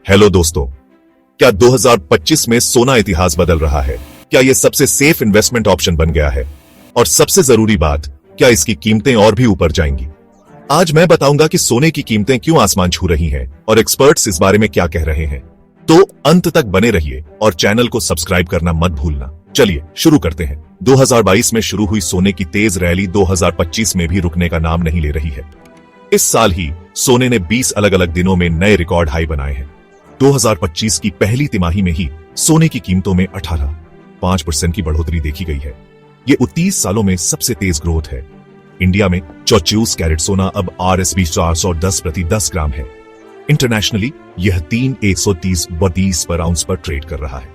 Hello दोस्तों, क्या 2025 में सोना इतिहास बदल रहा है? क्या यह सबसे सेफ इन्वेस्टमेंट ऑप्शन बन गया है? और सबसे जरूरी बात, क्या इसकी कीमतें और भी ऊपर जाएंगी? आज मैं बताऊंगा कि सोने की कीमतें क्यों आसमान छू रही हैं और एक्सपर्ट्स इस बारे में क्या कह रहे हैं। तो अंत तक बने रहिए और चैनल को सब्सक्राइब करना मत भूलना। चलिए शुरू करते हैं। 2022 में शुरू हुई सोने की तेज रैली 2025 में भी रुकने का नाम नहीं ले रही है। इस साल ही सोने ने 20 अलग अलग दिनों में नए रिकॉर्ड हाई बनाए हैं। 2025 की पहली तिमाही में ही सोने की कीमतों में 18.5% की बढ़ोतरी देखी गई है। ये 29 सालों में सबसे तेज ग्रोथ है। इंडिया में 24 कैरेट सोना अब RSB 410 प्रति 10 ग्राम है। इंटरनेशनली यह 3,130 पर आउंस पर ट्रेड कर रहा है।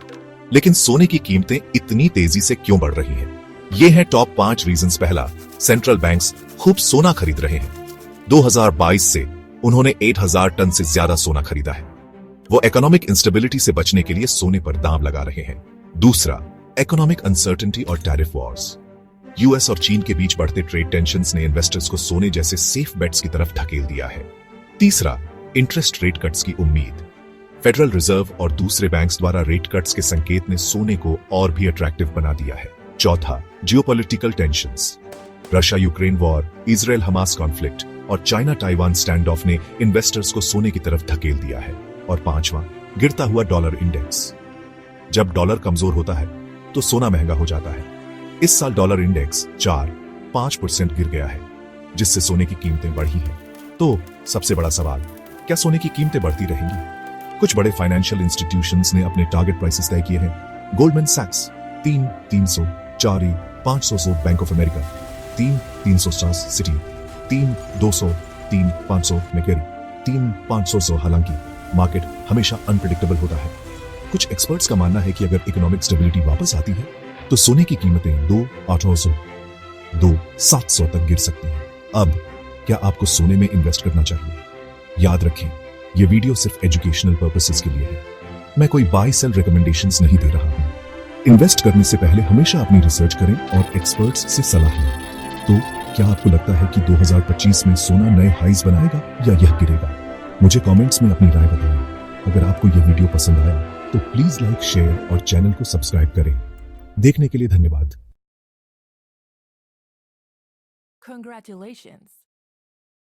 लेकिन सोने की कीमतें इतनी तेजी से क्यों बढ़ रही हैं? ये हैं टॉप 5 रीजंस। पहला, सेंट्रल बैंक्स खूब सोना खरीद रहे हैं। 2022 से उन्होंने 8,000 टन से ज्यादा सोना खरीदा है। वो इकोनॉमिक इंस्टेबिलिटी से बचने के लिए सोने पर दांव लगा रहे हैं। दूसरा, इकोनॉमिक अनसर्टेनिटी और टैरिफ वॉर्स। यूएस और चीन के बीच बढ़ते ट्रेड टेंशंस ने इन्वेस्टर्स को सोने जैसे सेफ बेट्स की तरफ धकेल दिया है। तीसरा, इंटरेस्ट रेट कट्स की उम्मीद। फेडरल रिजर्व और दूसरे बैंक्स द्वारा रेट कट्स के संकेत ने सोने को और भी अट्रैक्टिव बना दिया है। चौथा, geopolitical tensions. Russia Ukraine war, Israel Hamas conflict और चाइना ताइवान स्टैंड ऑफ ने इन्वेस्टर्स को सोने की तरफ धकेल दिया है। और पांचवा, गिरता हुआ डॉलर इंडेक्स। जब डॉलर कमजोर होता है तो सोना महंगा हो जाता है। इस साल डॉलर इंडेक्स 4-5% गिर गया है, जिससे सोने की कीमतें बढ़ी हैं। तो सबसे बड़ा सवाल, क्या सोने की कीमतें बढ़ती रहेंगी? कुछ बड़े फाइनेंशियल इंस्टीट्यूशंस ने अपने टारगेट प्राइसेस तय किए हैं। गोल्डमैन सैक्स 3,300, 4,500, Bank of America 3,350, Citi 3,200, 3,500, Macquarie 3,500। हालांकि मार्केट हमेशा अनप्रेडिक्टेबल होता है। कुछ एक्सपर्ट्स का मानना है कि अगर इकोनॉमिक स्टेबिलिटी वापस आती है तो सोने की कीमतें 2,800, 2,700 तक गिर सकती हैं। अब क्या आपको सोने में इन्वेस्ट करना चाहिए? याद रखें, यह वीडियो सिर्फ एजुकेशनल पर्पसेस के लिए है। मैं कोई बाय सेल रिकमेंडेशंस नहीं दे रहा हूं। इन्वेस्ट करने से पहले हमेशा अपनी रिसर्च करें और एक्सपर्ट्स से सलाह लें। तो क्या आपको लगता है कि 2025 में सोना नए हाईज बनाएगा या यह गिरेगा? मुझे कमेंट्स में अपनी राय बताएं। अगर आपको यह वीडियो पसंद आया तो प्लीज लाइक, शेयर और चैनल को सब्सक्राइब करें। देखने के लिए धन्यवाद। Congratulations!